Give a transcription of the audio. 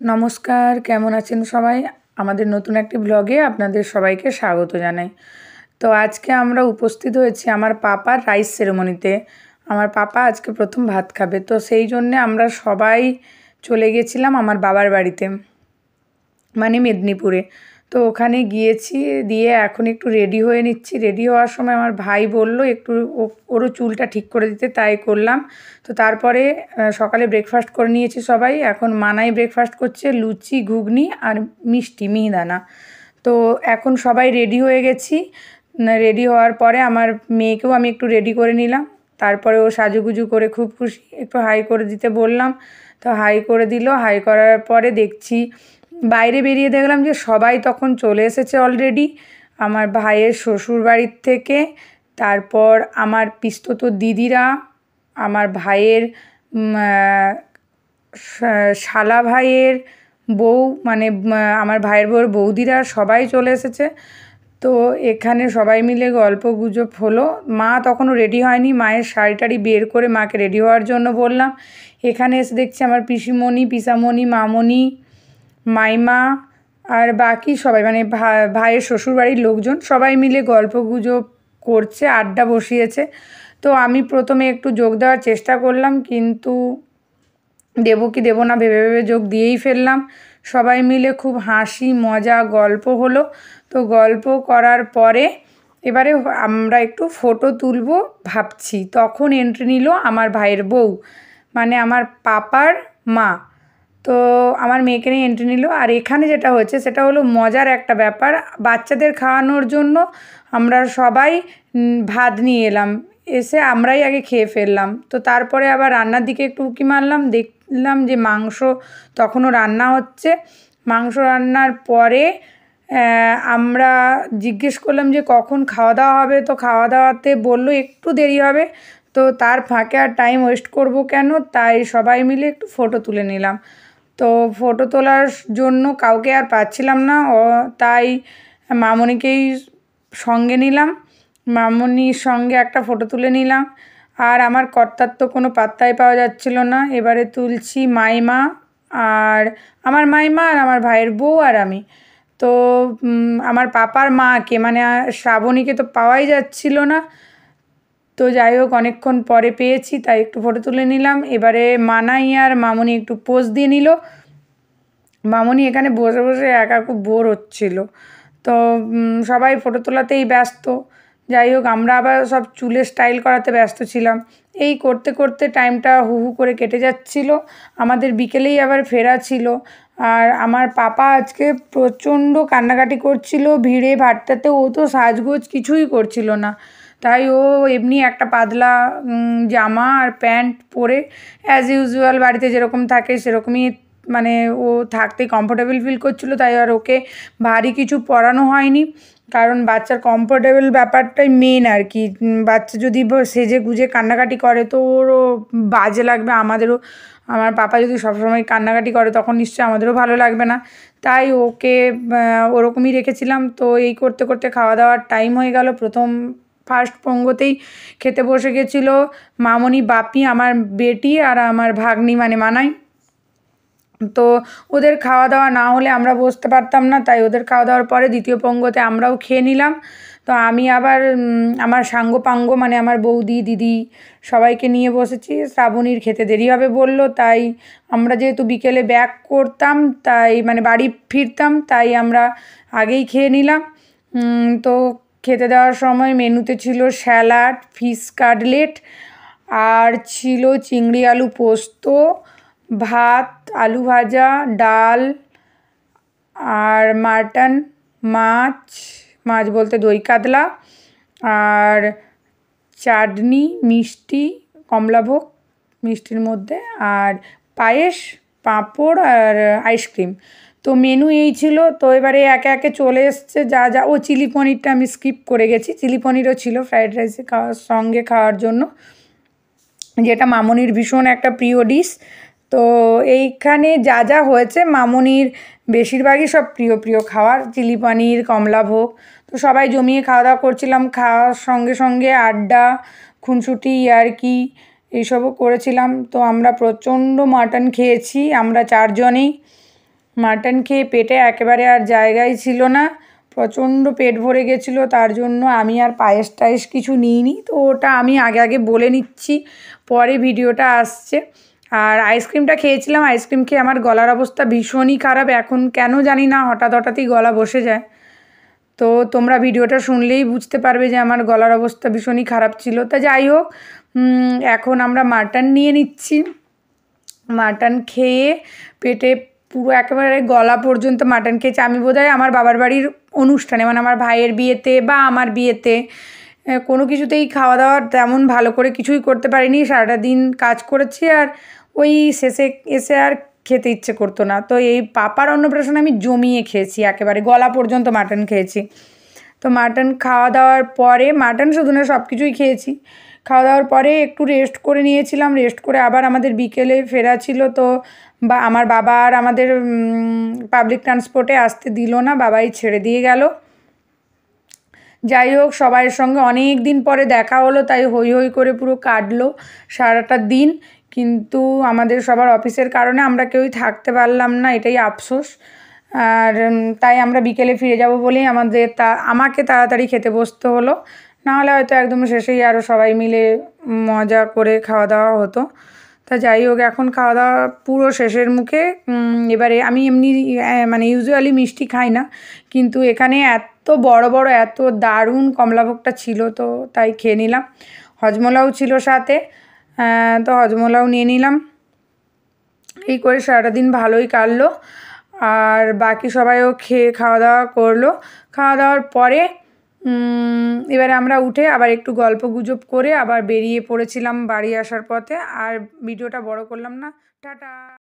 নমস্কার, কেমন আছেন সবাই? আমাদের নতুন একটি ব্লগে আপনাদের সবাইকে স্বাগত জানাই। তো আজকে আমরা উপস্থিত হয়েছি আমার পাপার রাইস সেরেমনিতে। আমার পাপা আজকে প্রথম ভাত খাবে, তো সেই জন্যে আমরা সবাই চলে গেছিলাম আমার বাবার বাড়িতে, মানে মেদিনীপুরে। তো ওখানে গিয়েছি, দিয়ে এখন একটু রেডি হয়ে নিচ্ছি। রেডি হওয়ার সময় আমার ভাই বলল একটু ওরও চুলটা ঠিক করে দিতে, তাই করলাম। তো তারপরে সকালে ব্রেকফাস্ট করে নিয়েছি সবাই। এখন মানাই ব্রেকফাস্ট করছে লুচি, ঘুগনি আর মিষ্টি, মিহিদানা। তো এখন সবাই রেডি হয়ে গেছি। রেডি হওয়ার পরে আমার মেয়েকেও আমি একটু রেডি করে নিলাম। তারপরে ও সাজুগুজু করে খুব খুশি, একটু হাই করে দিতে বললাম, তো হাই করে দিল। হাই করার পরে দেখছি বাইরে বেরিয়ে দেখলাম যে সবাই তখন চলে এসেছে অলরেডি, আমার ভাইয়ের শ্বশুর বাড়ির থেকে। তারপর আমার পিসতুতো দিদিরা, আমার ভাইয়ের শালা ভাইয়ের বউ, মানে আমার ভাইয়ের বউয়ের বৌদিরা সবাই চলে এসেছে। তো এখানে সবাই মিলে গল্প গুজব হলো। মা তখনও রেডি হয়নি, মায়ের শাড়ি টাড়ি বের করে মাকে রেডি হওয়ার জন্য বললাম। এখানে এসে দেখছি আমার পিসিমণি, পিসামণি, মামনি, মাইমা আর বাকি সবাই, মানে ভাইয়ের শ্বশুরবাড়ির লোকজন সবাই মিলে গল্প গুজব করছে, আড্ডা বসিয়েছে। তো আমি প্রথমে একটু যোগ দেওয়ার চেষ্টা করলাম, কিন্তু দেবো কি দেবো না ভেবে ভেবে যোগ দিয়েই ফেললাম। সবাই মিলে খুব হাসি মজা গল্প হলো। তো গল্প করার পরে এবারে আমরা একটু ফটো তুলবো ভাবছি, তখন এন্ট্রি নিল আমার ভাইয়ের বউ, মানে আমার পাপার মা। তো আমার মেয়েকে নিয়ে এন্ট্রি নিল। আর এখানে যেটা হচ্ছে সেটা হলো মজার একটা ব্যাপার, বাচ্চাদের খাওয়ানোর জন্য আমরা সবাই ভাত নিয়ে এলাম, এসে আমরাই আগে খেয়ে ফেললাম। তো তারপরে আবার রান্নার দিকে একটু উঁকি মারলাম, দেখলাম যে মাংস তখনও রান্না হচ্ছে। মাংস রান্নার পরে আমরা জিজ্ঞেস করলাম যে কখন খাওয়া দাওয়া হবে, তো খাওয়া দাওয়াতে বললো একটু দেরি হবে। তো তার ফাঁকে আর টাইম ওয়েস্ট করব কেন, তাই সবাই মিলে একটু ফটো তুলে নিলাম। তো ফটো তোলার জন্য কাউকে আর পাচ্ছিলাম না, তাই মামনিকেই সঙ্গে নিলাম। মামনির সঙ্গে একটা ফটো তুলে নিলাম। আর আমার কর্তার তো কোনো পাত্তাই পাওয়া যাচ্ছিল না। এবারে তুলছি মাইমা আর আমার মাইমা আর আমার ভাইয়ের বউ আর আমি। তো আমার পাপার মাকে, মানে শ্রাবণীকে তো পাওয়াই যাচ্ছিল না। তো যাই হোক অনেকক্ষণ পরে পেয়েছি, তাই একটু ফটো তুলে নিলাম। এবারে মানাই আর মামনি একটু পোজ দিয়ে নিল। মামনি এখানে বসে বসে একা খুব বোর হচ্ছিল। তো সবাই ফটো তোলাতেই ব্যস্ত। যাই হোক আমরা আবার সব চুলের স্টাইল করাতে ব্যস্ত ছিলাম। এই করতে করতে টাইমটা হু হু করে কেটে যাচ্ছিল। আমাদের বিকেলেই আবার ফেরা ছিল। আর আমার পাপা আজকে প্রচণ্ড কান্নাকাটি করছিল ভিড়ে ভাট্টাতে। ও তো সাজগোজ কিছুই করছিল না, তাই ও এমনি একটা পাতলা জামা আর প্যান্ট পরে অ্যাজ ইউজুয়াল বাড়িতে যেরকম থাকে সেরকমই, মানে ও থাকতে কমফোর্টেবল ফিল করছিলো। তাই আর ওকে ভারী কিছু পরানো হয়নি, কারণ বাচ্চার কমফোর্টেবল ব্যাপারটাই মেন আর কি। বাচ্চা যদি সেজে গুজে কান্নাকাটি করে তো ওরও বাজে লাগবে, আমাদেরও। আমার পাপা যদি সবসময় কান্নাকাটি করে তখন নিশ্চয়ই আমাদেরও ভালো লাগবে না। তাই ওকে ওরকমই রেখেছিলাম। তো এই করতে করতে খাওয়া দাওয়ার টাইম হয়ে গেল। ফার্স্ট পঙ্গতেই খেতে বসে গেছিলো মামনি, বাপি, আমার বেটি আর আমার ভাগ্নি মানে মানাই। তো ওদের খাওয়া দাওয়া না হলে আমরা বসতে পারতাম না, তাই ওদের খাওয়া দাওয়ার পরে দ্বিতীয় পঙ্গতে আমরাও খেয়ে নিলাম। তো আমি আবার আমার সাঙ্গ পাঙ্গ, মানে আমার বৌদি, দিদি সবাইকে নিয়ে বসেছি। শ্রাবণীর খেতে দেরি হবে বলল, তাই আমরা যেহেতু বিকেলে ব্যাক করতাম, তাই মানে বাড়ি ফিরতাম, তাই আমরা আগেই খেয়ে নিলাম। তো খেতে দেওয়ার সময় মেনুতে ছিল স্যালাড, ফিশ কাটলেট, আর ছিল চিংড়ি আলু পোস্ত, ভাত, আলু ভাজা, ডাল আর মাটন, মাছ, মাছ বলতে দই কাতলা, আর চাটনি, মিষ্টি, কমলাভোগ মিষ্টির মধ্যে, আর পায়েস, পাঁপড় আর আইসক্রিম। তো মেনু এই ছিল। তো এবারে একে একে চলে এসছে যা যা। ও চিলি পনিরটা আমি স্কিপ করে গেছি, চিলি পনিরও ছিল ফ্রাইড রাইসে খাওয়ার সঙ্গে খাওয়ার জন্য, যেটা মামনির ভীষণ একটা প্রিয় ডিশ। তো এইখানে যা যা হয়েছে মামনির বেশিরভাগই সব প্রিয় প্রিয় খাওয়ার, চিলি পনির, কমলাভোগ। তো সবাই জমিয়ে খাওয়া দাওয়া করছিলাম, খাওয়ার সঙ্গে সঙ্গে আড্ডা, খুনসুটি, ইয়ার্কি এইসবও করেছিলাম। তো আমরা প্রচণ্ড মাটন খেয়েছি আমরা চারজনেই। মাটন খেয়ে পেটে একেবারে আর জায়গাই ছিল না, প্রচণ্ড পেট ভরে গেছিলো, তার জন্য আমি আর পায়েস টায়েস কিছু নিইনি। তো ওটা আমি আগে আগে বলে নিচ্ছি, পরে ভিডিওটা আসছে। আর আইসক্রিমটা খেয়েছিলাম, আইসক্রিম খেয়ে আমার গলার অবস্থা ভীষণই খারাপ, এখন কেন জানি না হঠাৎই গলা বসে যায়। তো তোমরা ভিডিওটা শুনলেই বুঝতে পারবে যে আমার গলার অবস্থা ভীষণই খারাপ ছিল। তা যাই হোক, এখন আমরা মাটন নিয়ে নিচ্ছি। মাটন খেয়ে পেটে পুরো একেবারে গলা পর্যন্ত মাটন খেয়েছি। আমি বোধহয় আমার বাবার বাড়ির অনুষ্ঠানে, মানে আমার ভাইয়ের বিয়েতে বা আমার বিয়েতে কোনো কিছুতেই খাওয়া দাওয়া তেমন ভালো করে কিছুই করতে পারিনি। সারাটা দিন কাজ করেছি, আর ওই শেষে এসে আর খেতে ইচ্ছে করতো না। তো এই পাপার অন্নপ্রাশনে আমি জমিয়ে খেয়েছি, একেবারে গলা পর্যন্ত মাটন খেয়েছি। তো মাটন খাওয়া দাওয়ার পরে, মাটন শুধু না সব কিছুই খেয়েছি, খাওয়া দাওয়ার পরে একটু রেস্ট করে নিয়েছিলাম। রেস্ট করে আবার আমাদের বিকেলে ফেরা ছিল। তো বা আমার বাবা আর আমাদের পাবলিক ট্রান্সপোর্টে আসতে দিল না, বাবাই ছেড়ে দিয়ে গেল। যাই হোক, সবাইয়ের সঙ্গে অনেক দিন পরে দেখা হলো, তাই হই হই করে পুরো কাটলো সারাটা দিন। কিন্তু আমাদের সবার অফিসের কারণে আমরা কেউই থাকতে পারলাম না, এটাই আফসোস। আর তাই আমরা বিকেলে ফিরে যাব বলেই আমাকে তাড়াতাড়ি খেতে বসতে হলো, নাহলে হয়তো একদম শেষেই আরও সবাই মিলে মজা করে খাওয়া দাওয়া হতো। তা যাই হোক, এখন খাওয়া দাওয়া পুরো শেষের মুখে। এবারে আমি এমনি মানে ইউজুয়ালি মিষ্টি খাই না, কিন্তু এখানে এত বড় বড় এত দারুণ কমলাভোগটা ছিল, তো তাই খেয়ে নিলাম। হজমোলাও ছিল সাথে, তো হজমোলাও নিয়ে নিলাম। এই করে সারাটা দিন ভালোই কাটলো। আর বাকি সবাইও খাওয়া দাওয়া করলো। খাওয়া দাওয়ার পরে এবারে আমরা উঠে আবার একটু গল্প গুজব করে আবার বেরিয়ে পড়েছিলাম বাড়ি আসার পথে। আর ভিডিওটা বড় করলাম না, টাটা।